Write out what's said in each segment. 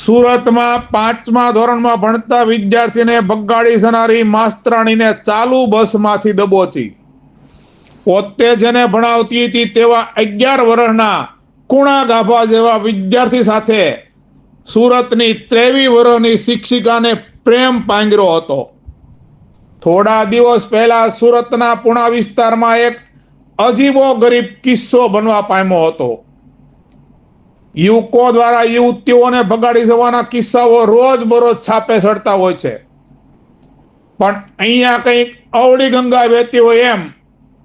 સુરતમાં 5મા ધોરણમાં ભણતા વિદ્યાર્થીને ભગાડી જનારી માસ્તરાણીને ચાલુ બસમાંથી દબોચી। પોતે જેને ભણાવતી હતી તેવા 11 વર્ષના કુણા ગાભા જેવા વિદ્યાર્થી સાથે સુરતની 23 વર્ષની શિક્ષિકાને પ્રેમ પાંગર્યો હતો। થોડા દિવસ પહેલા સુરતના પુણા વિસ્તારમાં એક અજીબો ગરીબ કિસ્સો બનવા પામ્યો હતો। યુવકો દ્વારા યુવતીઓને ભગાડી જવાના કિસ્સાઓ રોજબરોજ છાપે ચડતા હોય છે, પણ અહીંયા કંઈક અવળી ગંગા વહેતી હોય એમ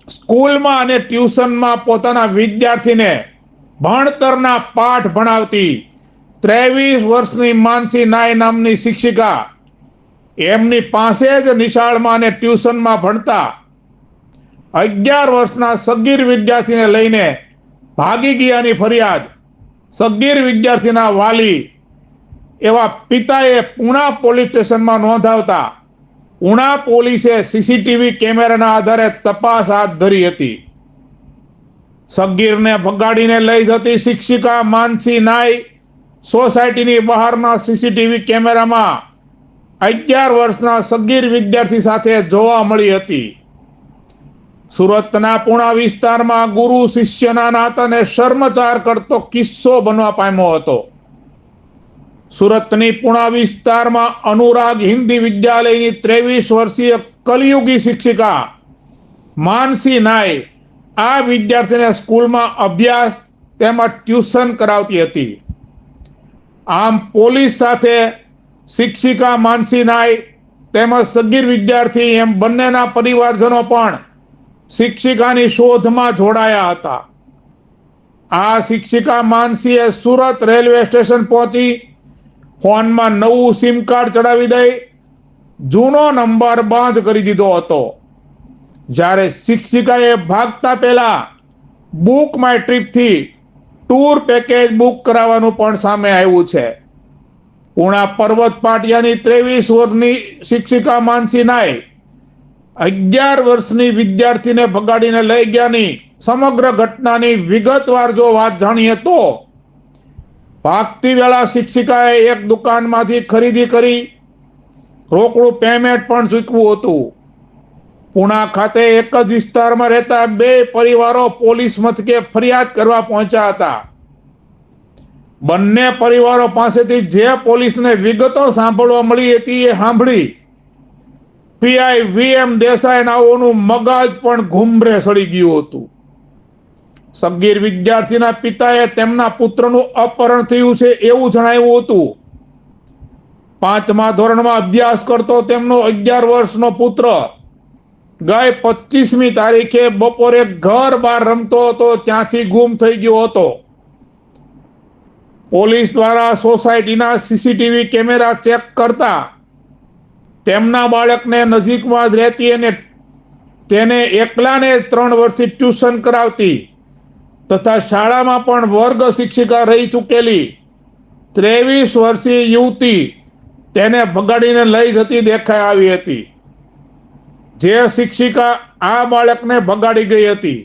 સ્કૂલમાં અને ટ્યુશનમાં પોતાના વિદ્યાર્થીને ભણતરના પાઠ ભણાવતી 23 વર્ષની માનસી નાય નામની શિક્ષિકા એમની પાસે જ નિશાળમાં અને ટ્યુશનમાં ભણતા 11 વર્ષના સગીર વિદ્યાર્થીને લઈને ભાગી ગયાની ફરિયાદ સગીર વિદ્યાર્થીના વાલી એવા પિતાએ પુણા પોલીસ સ્ટેશનમાં નોંધાવતા પુણા પોલીસે સીસીટીવી કેમેરાના આધારે તપાસ હાથ ધરી હતી। સગીરને ભગાડીને લઈ જતી શિક્ષિકા માનસી નાય સોસાયટીની બહારના સીસીટીવી કેમેરામાં 11 વર્ષના સગીર વિદ્યાર્થી સાથે જોવા મળી હતી। સુરતના પુણા વિસ્તારમાં ગુરુ શિષ્યના નાતાને શર્મચાર કરતો કિસ્સો બનવા પામ્યો હતો। સુરતની પુણા વિસ્તારમાં અનુરાગ હિન્દી વિદ્યાલયની 23 વર્ષીય કલયુગી શિક્ષિકા માનસી નાય આ વિદ્યાર્થીને સ્કૂલમાં અભ્યાસ તેમજ ટ્યુશન કરાવતી હતી। આમ પોલીસ સાથે શિક્ષિકા માનસી નાય તેમજ સગીર વિદ્યાર્થી એમ બંનેના પરિવારજનો પણ શિક્ષિકાની શોધમાં જોડાયા હતા। આ શિક્ષિકા માનસીએ સુરત રેલવે સ્ટેશન પહોંચી ફોનમાં નવું સિમ કાર્ડ ચડાવી દઈ જૂનો નંબર બંધ કરી દીધો હતો। જ્યારે શિક્ષિકાએ ભાગતા પહેલા બુક માય ટ્રીપથી ટૂર પેકેજ બુક કરાવવાનું પણ સામે આવ્યું છે। પુણા પર્વત પાટિયાની 23 વર્ષની શિક્ષિકા માનસી નાય 11 વર્ષની વિદ્યાર્થીને ભગાડીને લઈ ગયાની સમગ્ર ઘટનાની વિગતવાર જો વાત જાણીએ તો ભાગતી વેળા શિક્ષિકાએ એક દુકાનમાંથી ખરીદી કરી રોકડું પેમેન્ટ પણ ચૂકવ્યું હતું। પુણા ખાતે એક જ વિસ્તારમાં રહેતા 2 પરિવારો પોલીસ મથકે ફરિયાદ કરવા પહોંચ્યા હતા। બંને પરિવારો પાસેથી જે પોલીસને વિગતો સાંભળવા મળી હતી એ સાંભળી પીઆઈ વીએમ દેસાઈ નાઓનું મગજ પણ ઘુમરે સડી ગયું હતું। સગીર વિદ્યાર્થીના પિતાએ તેમના પુત્રનું અપહરણ થયું છે એવું જણાવ્યું હતું। 5મા ધોરણમાં અભ્યાસ કરતો તેમનો 11 વર્ષનો પુત્ર ગઈ 25મી તારીખે બપોરે ઘર બહાર રમતો હતો ત્યાંથી ગુમ થઈ ગયો હતો। પોલીસ દ્વારા સોસાયટીના સીસીટીવી કેમેરા ચેક કરતા તેમના બાળકને નજીકમાં જ રહેતી અને તેને એકલાને 3 વર્ષથી ટ્યુશન કરાવતી તથા શાળામાં પણ વર્ગ શિક્ષિકા રહી ચૂકેલી 23 વર્ષીય યુવતી તેને ભગાડીને લઈ જતી દેખાઈ આવી હતી। જે શિક્ષિકા આ બાળકને ભગાડી ગઈ હતી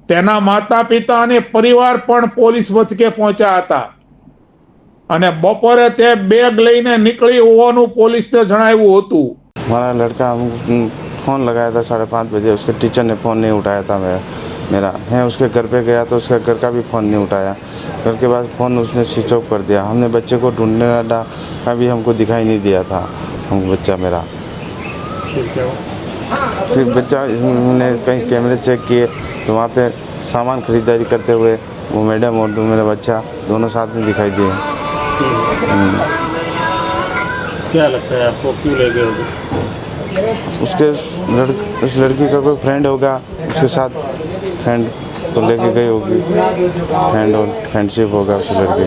તેના માતા પિતા અને પરિવાર પણ પોલીસ મથકે પહોંચ્યા હતા અને બપોરે તે બેગ લઈને નીકળી હોવાનું પોલીસને જણાવ્યું હતું। हमारा लड़का फ़ोन लगाया था 5:30 बजे, उसके टीचर ने फ़ोन नहीं उठाया था मेरा। मैं उसके घर पे गया तो उसके घर का भी फ़ोन नहीं उठाया। घर के बाद फ़ोन उसने स्विच ऑफ कर दिया। हमने बच्चे को ढूंढने लगा, कभी हमको दिखाई नहीं दिया था हमको बच्चा मेरा। फिर बच्चा ने कहीं कैमरे चेक किए तो वहाँ पे सामान खरीदारी करते हुए वो मैडम और मेरा बच्चा दोनों साथ में दिखाई दिए। क्या लगता है आपको, क्यों ले गए होगे? उस लड़की का कोई फ्रेंड होगा, उसके साथ फ्रेंड को लेके गई होगी, फ्रेंड और फ्रेंडशिप होगा उस लड़के।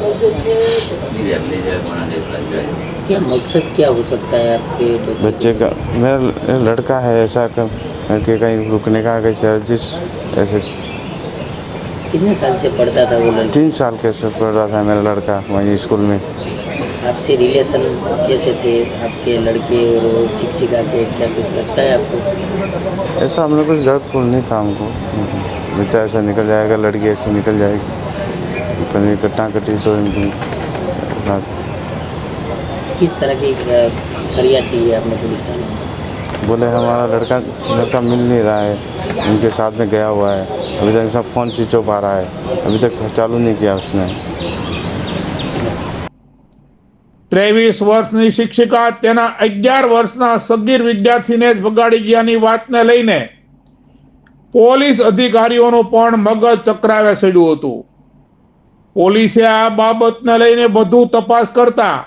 क्या मकसद क्या हो सकता है आपके बच्चे का? मेरा लड़का है ऐसा लड़के कहीं रुकने का कैसे जिस ऐसे। कितने साल से पढ़ता था वो लड़का? 3 साल कैसे पढ़ रहा था मेरा लड़का वहीं स्कूल में। आपसे रिलेशन कैसे थे आपके लड़के और शिक्षिका के, क्या कुछ लगता है आपको? ऐसा हम लोग कुछ डर फूल नहीं था हमको। बच्चा ऐसा निकल जाएगा, लड़की ऐसे निकल जाएगी, कभी कटा कटी तो किस तरह की फरियाद की है आपने पुलिस थाने में? बोले हमारा लड़का मिल नहीं रहा है, उनके साथ में गया हुआ है, अभी तक सब फ़ोन स्विच ऑफ आ रहा है, अभी तक चालू नहीं किया उसने। 23 વર્ષની શિક્ષિકા તેના 11 વર્ષના સગીર વિદ્યાર્થીને જ બગાડી ગયાની વાતને લઈને પોલીસ અધિકારીઓનું પણ મગજ ચક્રાવે ચડ્યું હતું. પોલીસે આ બાબતને લઈને વધુ તપાસ કરતા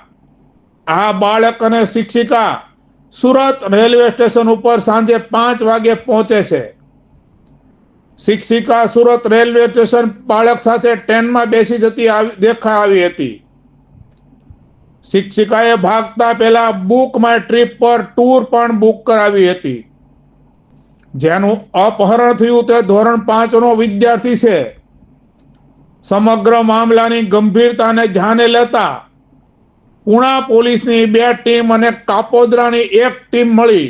આ બાળક અને શિક્ષિકા સુરત રેલવે સ્ટેશન ઉપર સાંજે 5 વાગે પહોંચે છે. શિક્ષિકા સુરત રેલવે સ્ટેશન બાળક સાથે ટ્રેનમાં બેસી જતી દેખાઈ આવી હતી. શિક્ષિકાએ ભાગતા પહેલા બુક માય ટ્રીપ પર ટૂર પણ બુક કરાવી હતી. જેનું અપહરણ થયું તે ધોરણ 5 નો વિદ્યાર્થી છે. સમગ્ર મામલાની ગંભીરતાને ધ્યાને લેતા પુણા પોલીસની 2 ટીમ અને કાપોદ્રાની 1 ટીમ મળી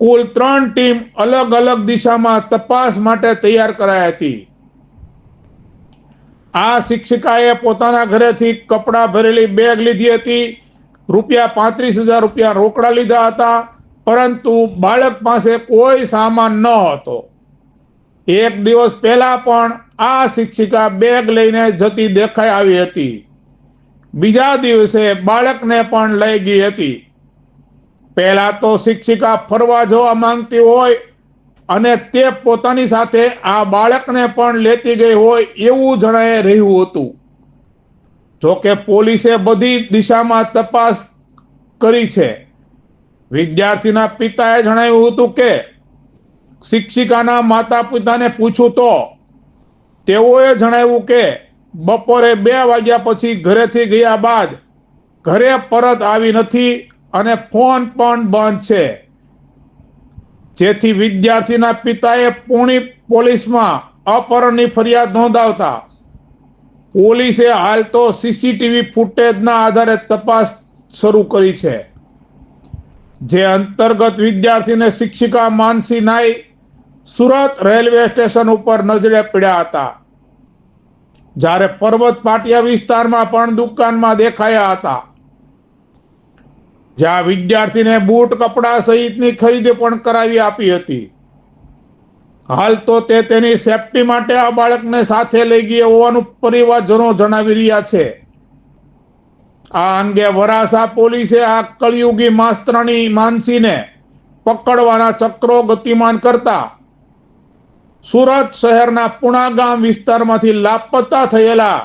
કુલ 3 ટીમ અલગ અલગ દિશામાં તપાસ માટે તૈયાર કરાઈ હતી. આ શિક્ષિકાએ પોતાના ઘરેથી કપડા ભરેલી બેગ લીધી હતી, ₹35,000 રોકડા લીધા હતા, પરંતુ બાળક પાસે કોઈ સામાન ન હતો. એક દિવસ પહેલા પણ આ શિક્ષિકા બેગ લઈને જતી દેખાઈ આવી હતી. બીજા દિવસે બાળકને પણ લઈ ગઈ હતી. પહેલા તો શિક્ષિકા ફરવા જવા માંગતી હોય અને તે પોતાની સાથે આ બાળકને પણ લેતી ગઈ હોય એવું જણાઈ રહ્યું હતું. જોકે પોલીસે બધી દિશામાં તપાસ કરી છે. વિદ્યાર્થીના પિતાએ જણાવ્યું હતું કે શિક્ષિકાના માતા પિતાને પૂછ્યું તો તેઓએ જણાવ્યું કે બપોરે 2 વાગ્યા પછી ઘરેથી ગયા બાદ ઘરે પરત આવી નથી અને ફોન પણ બંધ છે. જેથી વિદ્યાર્થીના પિતાએ પુણે પોલીસમાં અપહરણની ફરિયાદ નોંધાવતા પોલીસે હાલ તો સીસીટીવી ફૂટેજના આધારે તપાસ શરૂ કરી છે. જે અંતર્ગત વિદ્યાર્થીને શિક્ષિકા માનસી નાઈ સુરત રેલવે સ્ટેશન ઉપર નજરે પડ્યા હતા. જ્યારે પર્વત પાટિયા વિસ્તારમાં પણ દુકાનમાં દેખાયા હતા, જ્યાં વિદ્યાર્થીને બૂટ કપડા સહિતની ખરીદી પણ કરાવી આપી હતી. હાલ તો તે તેની સેફટી માટે આ બાળકને સાથે લઈ ગયા હોવાનું પરિવારજનો જણાવી રહ્યા છે. આ અંગે વરાસા પોલીસે આ કળિયુગી માસ્તરાણી માનસીને પકડવાના ચક્રો ગતિમાન કરતા સુરત શહેરના પુણા ગામ વિસ્તારમાંથી લાપતા થયેલા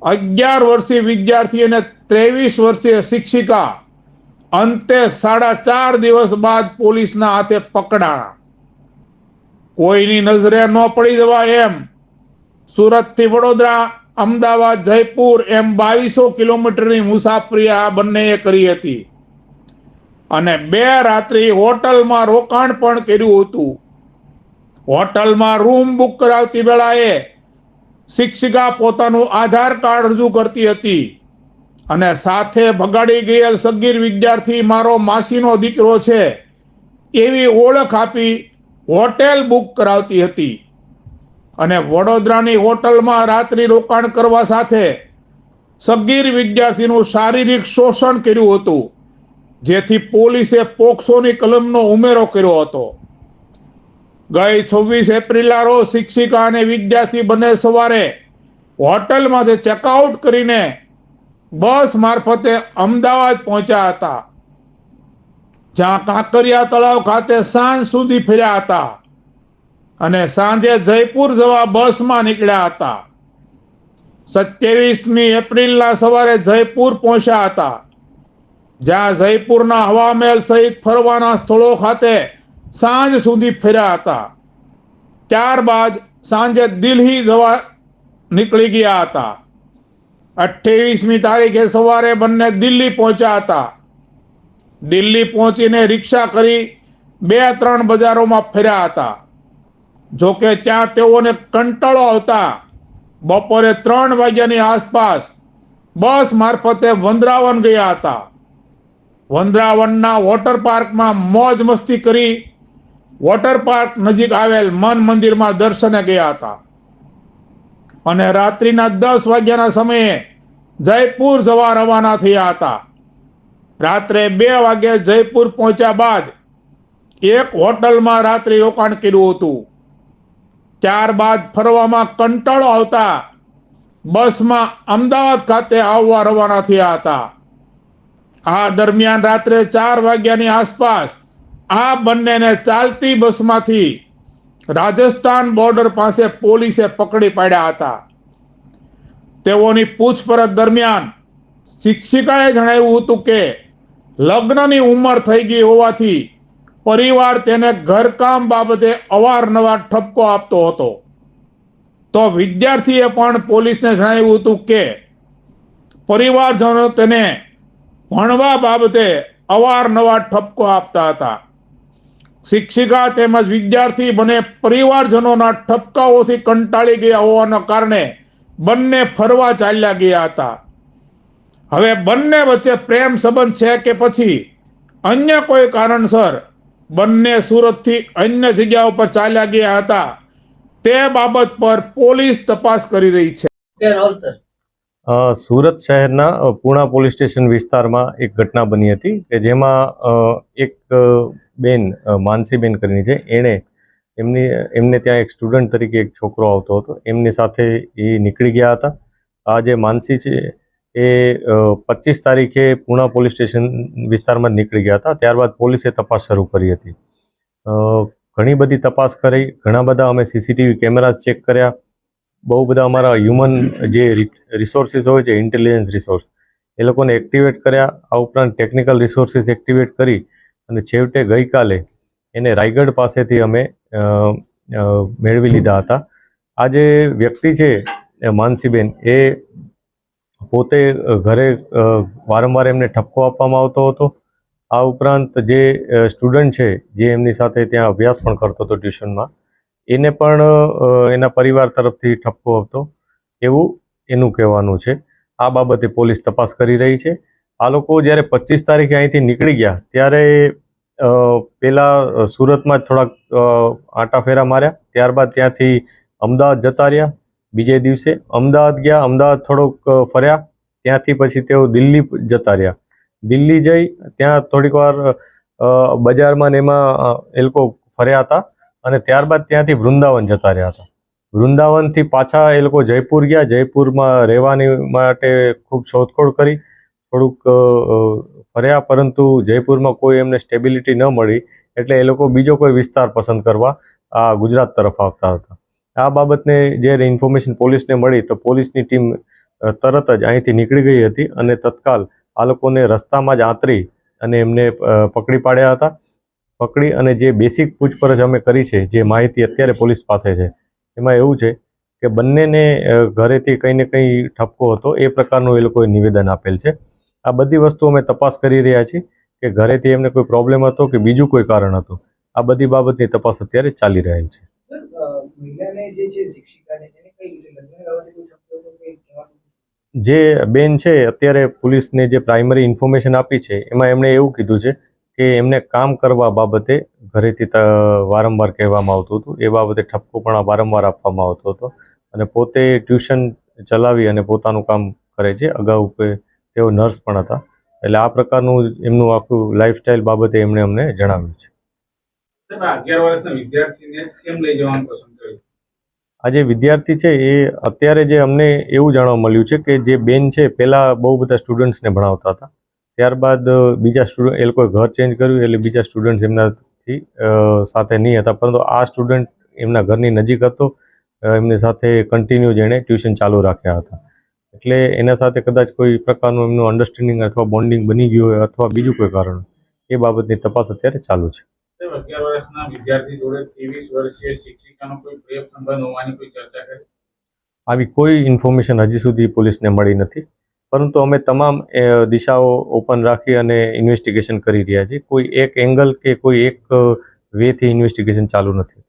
11 વર્ષીય વિદ્યાર્થી અને 23 વર્ષીય શિક્ષિકા અંતે 4.5 દિવસ બાદ પોલીસના હાથે પકડાણા. કોઈની નજરે ન પડી જવા એમ સુરતથી વડોદરા, અમદાવાદ, જયપુર એમ 2200 કિલોમીટરની મુસાફરી આ બંનેએ કરી હતી અને 2 રાત્રિ હોટલમાં રોકાણ પણ કર્યું હતું. હોટલમાં રૂમ બુક કરાવતી વેળાએ શિક્ષિકા પોતાનું આધાર કાર્ડ રજૂ કરતી હતી અને સાથે ભગાડી ગયેલ સગીર વિદ્યાર્થી મારો માસીનો દીકરો છે એવી ઓળખ આપી હોટેલ બુક કરાવતી હતી અને વડોદરાની હોટલમાં રાત્રિ રોકાણ કરવા સાથે સગીર વિદ્યાર્થીનું શારીરિક શોષણ કર્યું હતું, જેથી પોલીસે પોક્સોની કલમનો ઉમેરો કર્યો હતો. ગઈ 26 એપ્રિલના રોજ શિક્ષિકા અને વિદ્યાર્થી બંને સવારે હોટલમાંથી ચેકઆઉટ કરીને બસ મારફતે અમદાવાદ પહોંચ્યા હતા, જ્યાં કાંકરિયા તળાવ ખાતે સાંજ સુધી ફર્યા હતા અને સાંજે જયપુર જવા બસમાં નીકળ્યા હતા. 27મી એપ્રિલના સવારે જયપુર પહોંચ્યા હતા, જ્યાં જયપુરના હવામહેલ સહિત ફરવાના સ્થળો ખાતે સાંજ સુધી ફર્યા હતા. ત્યારબાદ સાંજે દિલ્હી જવા નીકળી ગયા હતા. 28મી તારીખે સવારે બંને દિલ્હી પહોંચ્યા હતા. દિલ્હી પહોંચીને રિક્ષા કરી 2-3 બજારોમાં ફર્યા હતા. જોકે ત્યાં તેઓને કંટાળો આવતા બપોરે 3 વાગ્યાની આસપાસ બસ મારફતે વંદરાવન ગયા હતા. વંદરાવનના વોટર પાર્કમાં મોજ મસ્તી કરી વોટર પાર્ક નજીક આવેલ મન મંદિરમાં દર્શને ગયા હતા અને રાત્રિના 10 વાગ્યાના સમયે જયપુર જવા રવાના થયા હતા. રાત્રે 2 વાગે જયપુર પહોંચ્યા બાદ એક હોટલમાં રાત્રિ રોકાણ કર્યું હતું. ત્યારબાદ ફરવામાં કંટાળો આવતા બસમાં અમદાવાદ ખાતે આવવા રવાના થયા હતા. આ દરમિયાન રાત્રે 4 વાગ્યાની આસપાસ આ બંનેને ચાલતી બસમાંથી રાજસ્થાન બોર્ડર પાસે પોલીસે પકડી પાડ્યા હતા. તેઓની પૂછપરછ દરમિયાન શિક્ષિકાએ જણાવ્યું હતું કે લગ્નની ઉંમર થઈ ગઈ હોવાથી પરિવાર તેને ઘરકામ બાબતે અવારનવાર ઠપકો આપતો હતો. તો વિદ્યાર્થીએ પણ પોલીસને જણાવ્યું હતું કે પરિવારજનો તેને ભણવા બાબતે અવારનવાર ઠપકો આપતા હતા. શિક્ષિકા તેમજ વિદ્યાર્થી બંને પરિવારજનોના ઠપકાઓથી કંટાળી ગયા હોવાના કારણે બંને ફરવા ચાલ્યા ગયા હતા. હવે બંને વચ્ચે પ્રેમ સંબંધ છે કે પછી અન્ય કોઈ કારણસર બંને સુરતથી અન્ય જગ્યા ઉપર ચાલ્યા ગયા હતા, તે બાબત પર પોલીસ તપાસ કરી રહી છે. સુરત શહેરના પૂણા પોલીસ સ્ટેશન વિસ્તારમાં એક ઘટના બની હતી કે જેમાં એક બેન માનસીબેન કરીને છે, એમને ત્યાં એક સ્ટુડન્ટ તરીકે એક છોકરો આવતો હતો, એમની સાથે એ નીકળી ગયા હતા. આ જે માનસી છે એ 25 તારીખે પૂણા પોલીસ સ્ટેશન વિસ્તારમાં નીકળી ગયા હતા. ત્યારબાદ પોલીસે તપાસ શરૂ કરી હતી. ઘણી બધી તપાસ કરી, ઘણા બધા અમે સીસીટીવી કેમેરાઝ ચેક કર્યા, બહુ બધા અમારા હ્યુમન જે રિસોર્સિસ હોય છે, ઇન્ટેલિજન્સ રિસોર્સ, એ લોકોને એક્ટિવેટ કર્યા. આ ઉપરાંત ટેકનિકલ રિસોર્સિસ એક્ટિવેટ કરી અને છેવટે ગઈકાલે એને રાયગઢ પાસેથી અમે મેળવી લીધા હતા. આ જે વ્યક્તિ છે માનસીબેન, એ પોતે ઘરે વારંવાર એમને ઠપકો આપવામાં આવતો હતો. આ ઉપરાંત જે સ્ટુડન્ટ છે જે એમની સાથે ત્યાં અભ્યાસ પણ કરતો હતો ટ્યુશનમાં, એને પણ એના પરિવાર તરફથી ઠપકો આપતો એવું એનું કહેવાનું છે. આ બાબતે પોલીસ તપાસ કરી રહી છે. આ લોકો જ્યારે 25 તારીખે અહીંથી નીકળી ગયા ત્યારે પહેલાં સુરતમાં જ થોડાક આંટાફેરા માર્યા, ત્યારબાદ ત્યાંથી અમદાવાદ જતા રહ્યા. બીજે દિવસે અમદાવાદ ગયા, અમદાવાદ થોડોક ફર્યા, ત્યાંથી પછી તેઓ દિલ્હી જતા રહ્યા. દિલ્હી જઈ ત્યાં થોડીક વાર બજારમાં ને એમાં એ લોકો ફર્યા હતા અને ત્યારબાદ ત્યાંથી વૃંદાવન જતા રહ્યા હતા. વૃંદાવનથી પાછા એ લોકો જયપુર ગયા. જયપુરમાં રહેવાની માટે ખૂબ શોધખોળ કરી, થોડુંક ફર્યા, પરંતુ જયપુરમાં કોઈ એમને સ્ટેબિલિટી ન મળી એટલે એ લોકો બીજો કોઈ વિસ્તાર પસંદ કરવા આ ગુજરાત તરફ આવતા હતા. આ બાબતને જ્યારે ઇન્ફોર્મેશન પોલીસને મળી તો પોલીસની ટીમ તરત જ અહીંથી નીકળી ગઈ હતી અને તત્કાલ આ લોકોને રસ્તામાં જ આંતરી અને એમને પકડી પાડ્યા હતા. પકડી અને જે બેસિક પૂછપરછ અમે કરી છે, જે માહિતી અત્યારે પોલીસ પાસે છે, એમાં એવું છે કે બંનેને ઘરેથી કંઈ ને કંઈ ઠપકો હતો એ પ્રકારનું એ લોકોએ નિવેદન આપેલ છે. આ બધી વસ્તુ અમે તપાસ કરી રહ્યા છીએ કે ઘરેથી એમને કોઈ પ્રોબ્લેમ હતો કે બીજું કોઈ કારણ હતું. આ બધી બાબતની તપાસ અત્યારે ચાલી રહેલ છે. જે બેન છે અત્યારે પોલીસને જે પ્રાઇમરી ઇન્ફોર્મેશન આપી છે એમાં એમણે એવું કીધું છે કે એમને કામ કરવા બાબતે ઘરેથી વારંવાર કહેવામાં આવતું હતું, એ બાબતે ઠપકો પણ વારંવાર આપવામાં આવતો હતો અને પોતે ટ્યુશન ચલાવી અને પોતાનું કામ કરે છે. અગાઉ તેઓ નર્સ પણ હતા. એટલે આ પ્રકારનું એમનું આખું લાઈફસ્ટાઈલ બાબતે એમણે અમને જણાવ્યું છે. 11 વર્ષના વિદ્યાર્થીને કેમ લઈ જવાનું પસંદ કર્યું? આ જે વિદ્યાર્થી છે એ અત્યારે જે અમને એવું જાણવા મળ્યું છે કે જે બેન છે પહેલાં બહુ બધા સ્ટુડન્ટ્સને ભણાવતા હતા, ત્યારબાદ બીજા સ્ટુડન્ટ એ લોકોએ ઘર ચેન્જ કર્યું એટલે બીજા સ્ટુડન્ટ્સ એમનાથી સાથે નહીં હતા, પરંતુ આ સ્ટુડન્ટ એમના ઘરની નજીક હતો, એમની સાથે કન્ટિન્યુ જેણે ટ્યુશન ચાલુ રાખ્યા હતા. એટલે એના સાથે કદાચ કોઈ પ્રકારનું એમનું અન્ડરસ્ટેન્ડિંગ અથવા બોન્ડિંગ બની ગયું હોય અથવા બીજું કોઈ કારણ, એ બાબતની તપાસ અત્યારે ચાલુ છે. 11 વર્ષના વિદ્યાર્થી જોડે 23 વર્ષીય શિક્ષિકાનો કોઈ પ્રેમ સંબંધ હોવાની કોઈ ચર્ચા કરી? આવી કોઈ ઇન્ફોર્મેશન હજી સુધી પોલીસને મળી નથી, પરંતુ અમે તમામ દિશાઓ ઓપન રાખી અને ઇન્વેસ્ટિગેશન કરી રહ્યા છીએ. કોઈ એક એંગલ કે કોઈ એક વેથી ઇન્વેસ્ટિગેશન ચાલુ નથી.